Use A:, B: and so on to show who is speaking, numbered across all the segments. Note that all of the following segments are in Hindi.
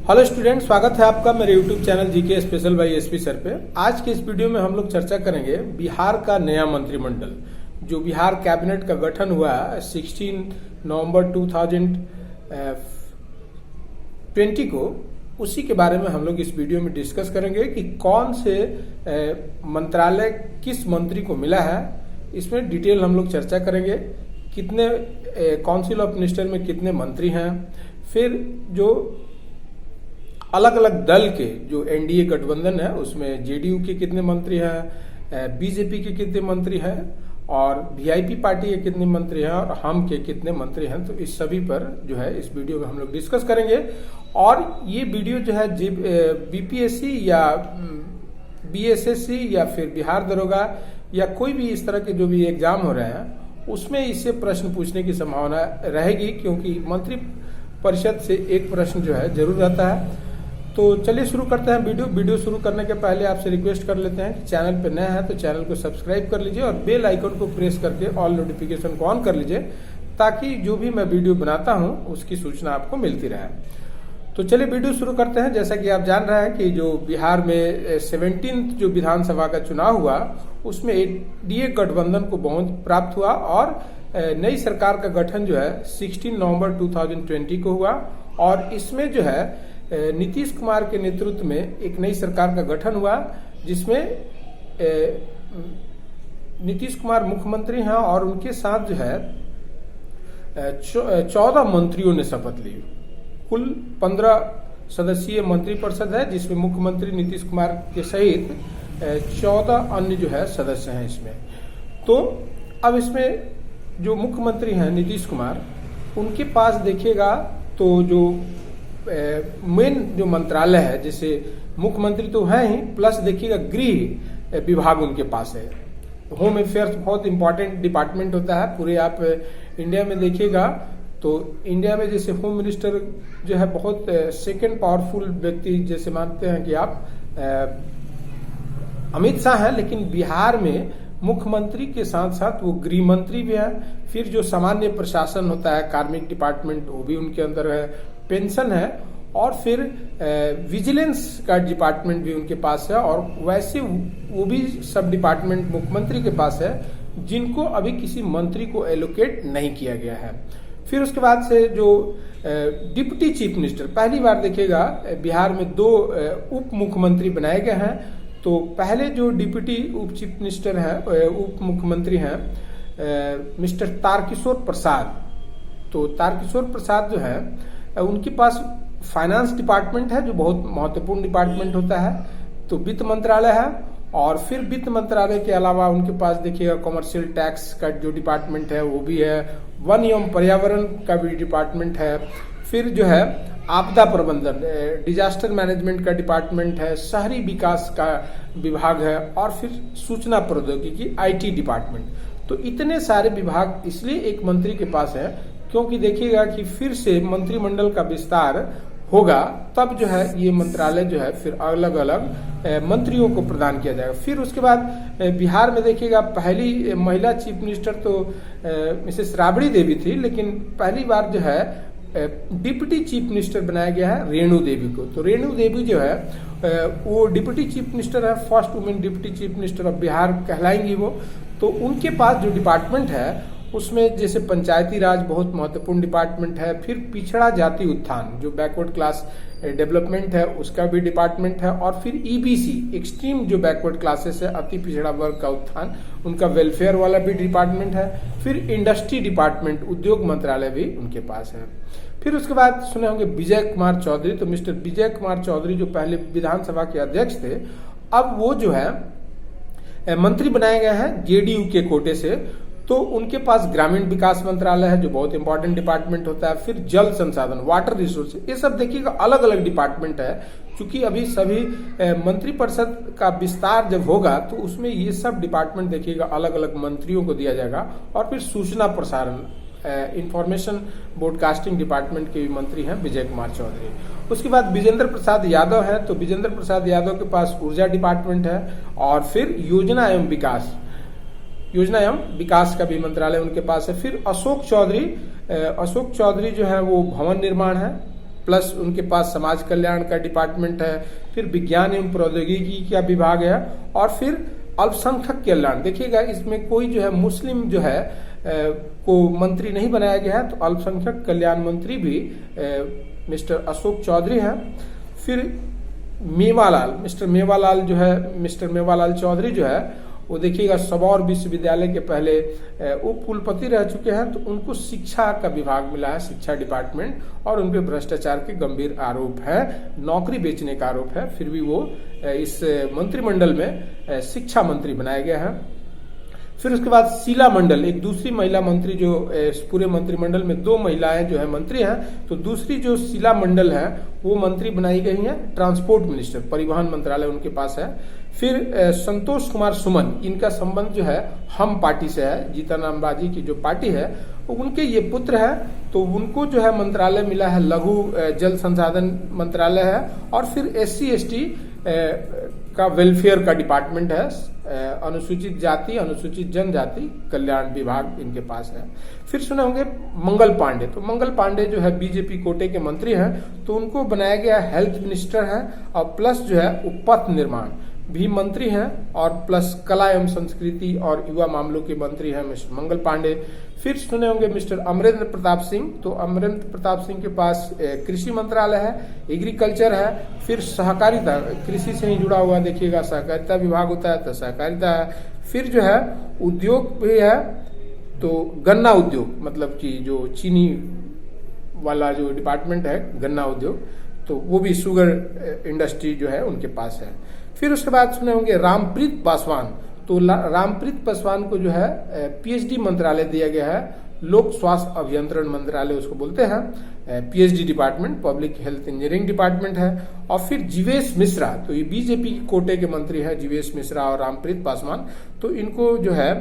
A: हेलो स्टूडेंट, स्वागत है आपका मेरे YouTube channel GK special bye SP sir पे। आज के इस वीडियो में हम लोग चर्चा करेंगे बिहार का नया मंत्रिमंडल, जो बिहार कैबिनेट का गठन हुआ 16 नवंबर 2020 को, उसी के बारे में हम लोग इस वीडियो में डिस्कस करेंगे कि कौन से मंत्रालय किस मंत्री को मिला है। इसमें डिटेल हम लोग चर्चा करेंगे, कितने काउंसिल ऑफ मिनिस्टर में कितने मंत्री हैं, फिर जो अलग अलग दल के जो एनडीए गठबंधन है उसमें जेडीयू के कितने मंत्री हैं, बीजेपी के कितने मंत्री हैं, और वीआईपी पार्टी के कितने मंत्री हैं, और हम के कितने मंत्री हैं। तो इस सभी पर जो है इस वीडियो में हम लोग डिस्कस करेंगे। और ये वीडियो जो है बीपीएससी या बीएसएससी या फिर बिहार दरोगा या कोई भी इस तरह के जो भी एग्जाम हो रहे हैं उसमें इससे प्रश्न पूछने की संभावना रहेगी, क्योंकि मंत्री परिषद से एक प्रश्न जो है जरूर रहता है। तो चलिए शुरू करते हैं वीडियो शुरू करने के पहले आपसे रिक्वेस्ट कर लेते हैं कि चैनल पे नए हैं तो चैनल को सब्सक्राइब कर लीजिए और बेल आइकन को प्रेस करके ऑल नोटिफिकेशन को ऑन कर लीजिए, ताकि जो भी मैं वीडियो बनाता हूं उसकी सूचना आपको मिलती रहे। तो चलिए वीडियो शुरू करते हैं। जैसा कि आप जान रहे हैं कि जो बिहार में 17 जो विधानसभा का चुनाव हुआ उसमें एनडीए गठबंधन को बहुमत प्राप्त हुआ और नई सरकार का गठन जो है 16 नवंबर 2020 को हुआ। और इसमें जो है नीतीश कुमार के नेतृत्व में एक नई सरकार का गठन हुआ, जिसमें नीतीश कुमार मुख्यमंत्री हैं और उनके साथ जो है 14 मंत्रियों ने शपथ ली। कुल 15 सदस्यीय मंत्रिपरिषद है, जिसमें मुख्यमंत्री नीतीश कुमार के सहित 14 अन्य जो है सदस्य हैं इसमें। तो अब इसमें जो मुख्यमंत्री हैं नीतीश कुमार, उनके पास देखिएगा तो जो मेन जो मंत्रालय है, जैसे मुख्यमंत्री तो है ही, प्लस देखिएगा गृह विभाग उनके पास है। होम अफेयर्स बहुत इंपॉर्टेंट डिपार्टमेंट होता है पूरे आप इंडिया में देखिएगा। तो इंडिया में जैसे होम मिनिस्टर जो है बहुत सेकंड पावरफुल व्यक्ति जैसे मानते हैं कि आप अमित शाह है, लेकिन बिहार में मुख्यमंत्री के साथ साथ वो गृह मंत्री भी है। फिर जो सामान्य प्रशासन होता है, कार्मिक डिपार्टमेंट, वो भी उनके अंदर है, पेंशन है, और फिर विजिलेंस का डिपार्टमेंट भी उनके पास है। और वैसे वो भी सब डिपार्टमेंट मुख्यमंत्री के पास है, जिनको अभी किसी मंत्री को एलोकेट नहीं किया गया है। फिर उसके बाद से जो डिप्टी चीफ मिनिस्टर, पहली बार देखिएगा बिहार में 2 उप मुख्यमंत्री बनाए गए हैं। तो पहले जो डिप्टी उप चीफ मिनिस्टर हैं, उप मुख्यमंत्री हैं मिस्टर तारकिशोर प्रसाद। तो तारकिशोर प्रसाद जो है उनके पास फाइनेंस डिपार्टमेंट है, जो बहुत महत्वपूर्ण डिपार्टमेंट होता है। तो वित्त मंत्रालय है, और फिर वित्त मंत्रालय के अलावा उनके पास देखिएगा कमर्शियल टैक्स का जो डिपार्टमेंट है वो भी है, वन एवं पर्यावरण का भी डिपार्टमेंट है। फिर जो है आपदा प्रबंधन, डिजास्टर मैनेजमेंट का डिपार्टमेंट है, शहरी विकास का विभाग है, और फिर सूचना प्रौद्योगिकी आईटी डिपार्टमेंट। तो इतने सारे विभाग इसलिए एक मंत्री के पास है, क्योंकि देखिएगा कि फिर से मंत्रिमंडल का विस्तार होगा, तब जो है ये मंत्रालय जो है फिर अलग अलग मंत्रियों को प्रदान किया जाएगा। फिर उसके बाद बिहार में देखिएगा पहली महिला चीफ मिनिस्टर तो मिसेस राबड़ी देवी थी, लेकिन पहली बार जो है डिप्टी चीफ मिनिस्टर बनाया गया है रेणु देवी को। तो रेणु देवी जो है वो डिप्टी चीफ मिनिस्टर है, first women deputy chief minister of Bihar कहलाएंगी वो। तो उनके पास जो डिपार्टमेंट है उसमें जैसे पंचायती राज बहुत महत्वपूर्ण डिपार्टमेंट है, फिर पिछड़ा जाति उत्थान जो बैकवर्ड क्लास डेवलपमेंट है उसका भी डिपार्टमेंट है, और फिर ईबीसी एक्सट्रीम जो बैकवर्ड क्लासेस है, अति पिछड़ा वर्ग का उत्थान, उनका वेलफेयर वाला भी डिपार्टमेंट है। फिर इंडस्ट्री डिपार्टमेंट, उद्योग मंत्रालय भी उनके पास है। फिर उसके बाद सुने होंगे विजय कुमार चौधरी। तो मिस्टर विजय कुमार चौधरी जो पहले विधानसभा के अध्यक्ष थे, अब वो जो है मंत्री बनाए गए हैं जेडीयू के कोटे से। तो उनके पास ग्रामीण विकास मंत्रालय है, जो बहुत इंपॉर्टेंट डिपार्टमेंट होता है। फिर जल संसाधन, वाटर रिसोर्स, ये सब देखिएगा अलग अलग डिपार्टमेंट है। क्योंकि अभी सभी मंत्रिपरिषद का विस्तार जब होगा तो उसमें ये सब डिपार्टमेंट देखिएगा अलग अलग मंत्रियों को दिया जाएगा। और फिर सूचना प्रसारण, इंफॉर्मेशन ब्रॉडकास्टिंग डिपार्टमेंट के भी मंत्री हैं विजय कुमार चौधरी। उसके बाद विजेंद्र प्रसाद यादव है। तो विजेंद्र प्रसाद यादव के पास ऊर्जा डिपार्टमेंट है, और फिर योजना एवं विकास का भी मंत्रालय उनके पास है। फिर अशोक चौधरी जो है वो भवन निर्माण है, प्लस उनके पास समाज कल्याण का डिपार्टमेंट है, फिर विज्ञान एवं प्रौद्योगिकी का विभाग है, और फिर अल्पसंख्यक कल्याण। देखिएगा इसमें कोई जो है मुस्लिम जो है को मंत्री नहीं बनाया गया है, तो अल्पसंख्यक कल्याण मंत्री भी मिस्टर अशोक चौधरी हैं। फिर मिस्टर मेवालाल चौधरी जो है वो देखिएगा सबौर विश्वविद्यालय के पहले उप कुलपति रह चुके हैं, तो उनको शिक्षा का विभाग मिला है, शिक्षा डिपार्टमेंट, और उन पे भ्रष्टाचार के गंभीर आरोप है, नौकरी बेचने का आरोप है, फिर भी वो इस मंत्रिमंडल में शिक्षा मंत्री बनाए गए हैं। फिर उसके बाद शीला मंडल, एक दूसरी महिला मंत्री, जो इस पूरे मंत्रिमंडल में 2 महिलाएं जो है मंत्री हैं, तो दूसरी जो शीला मंडल है वो मंत्री बनाई गई हैं, ट्रांसपोर्ट मिनिस्टर, परिवहन मंत्रालय उनके पास है। फिर संतोष कुमार सुमन, इनका संबंध जो है हम पार्टी से है, जीतन बाजी की जो पार्टी है उनके ये पुत्र है, तो उनको जो है मंत्रालय मिला है, लघु जल संसाधन मंत्रालय है, और फिर SC/ST का वेलफेयर का डिपार्टमेंट है, अनुसूचित जाति अनुसूचित जनजाति कल्याण विभाग इनके पास है। फिर सुने होंगे मंगल पांडे, तो मंगल पांडे जो है बीजेपी कोटे के मंत्री हैं, तो उनको बनाया गया हेल्थ मिनिस्टर है, और प्लस जो है पथ निर्माण भी मंत्री हैं, और प्लस कला एवं संस्कृति और युवा मामलों के मंत्री हैं मिस्टर मंगल पांडे। फिर सुने होंगे मिस्टर अमरेंद्र प्रताप सिंह, तो अमरेंद्र प्रताप सिंह के पास कृषि मंत्रालय है, एग्रीकल्चर है, फिर सहकारिता, कृषि से ही जुड़ा हुआ देखिएगा सहकारिता विभाग होता है, तो सहकारिता है। फिर जो है उद्योग भी है, तो गन्ना उद्योग, मतलब कि जो चीनी वाला जो डिपार्टमेंट है गन्ना उद्योग, तो वो भी शुगर इंडस्ट्री जो है उनके पास है। फिर उसके बाद सुने होंगे रामप्रीत पासवान, तो रामप्रीत पासवान को जो है PhD मंत्रालय दिया गया है, लोक स्वास्थ्य अभियंत्रण मंत्रालय उसको बोलते हैं, PhD department, public health engineering department है। और फिर जीवेश मिश्रा, तो ये बीजेपी कोटे के मंत्री है जीवेश मिश्रा और रामप्रीत पासवान, तो इनको जो है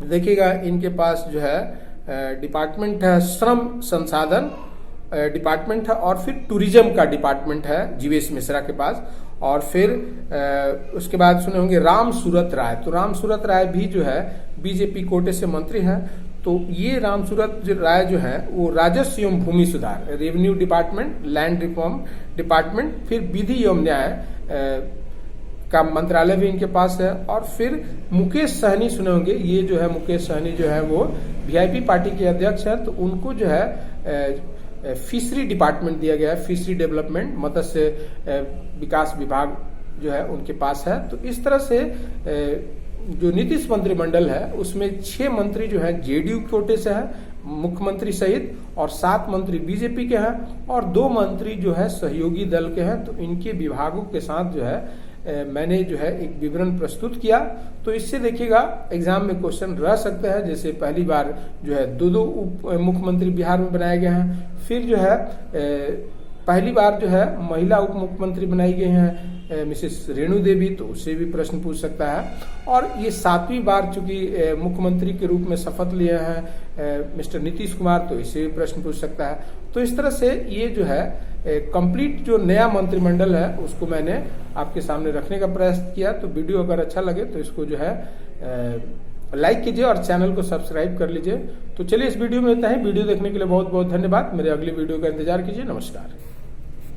A: देखिएगा इनके पास जो है डिपार्टमेंट है, श्रम संसाधन डिपार्टमेंट है, और फिर टूरिज्म का डिपार्टमेंट है जीवेश मिश्रा के पास। और फिर उसके बाद सुने होंगे राम सूरत राय, तो राम सूरत राय भी जो है बीजेपी कोटे से मंत्री हैं, तो ये राम सूरत राय जो है वो राजस्व एवं भूमि सुधार, revenue department, land reform department, फिर विधि एवं न्याय का मंत्रालय भी इनके पास है। और फिर मुकेश सहनी सुने होंगे, ये जो है मुकेश सहनी जो है वो VIP पार्टी के अध्यक्ष हैं, तो उनको जो है फिशरी डिपार्टमेंट दिया गया है, फिशरी डेवलपमेंट, मत्स्य विकास विभाग जो है उनके पास है। तो इस तरह से जो नीतीश मंत्रिमंडल है उसमें 6 मंत्री जो है JDU कोटे से है, मुख्यमंत्री सहित, और 7 मंत्री बीजेपी के हैं, और 2 मंत्री जो है सहयोगी दल के हैं। तो इनके विभागों के साथ जो है मैंने जो है एक विवरण प्रस्तुत किया। तो इससे देखिएगा एग्जाम में क्वेश्चन रह सकते हैं, जैसे पहली बार जो है 2 उप मुख्यमंत्री बिहार में बनाए गए हैं, फिर जो है पहली बार जो है महिला उप मुख्यमंत्री बनाई गई हैं मिसेस रेणु देवी, तो उससे भी प्रश्न पूछ सकता है। और ये 7वीं बार चूंकि मुख्यमंत्री के रूप में शपथ लिए हैं मिस्टर नीतीश कुमार, तो इससे भी प्रश्न पूछ सकता है। तो इस तरह से ये जो है कंप्लीट जो नया मंत्रिमंडल है उसको मैंने आपके सामने रखने का प्रयास किया। तो वीडियो अगर अच्छा लगे तो इसको जो है लाइक कीजिए और चैनल को सब्सक्राइब कर लीजिए। तो चलिए इस वीडियो में इतना ही। वीडियो देखने के लिए बहुत बहुत धन्यवाद। मेरे अगली वीडियो का इंतजार कीजिए। नमस्कार।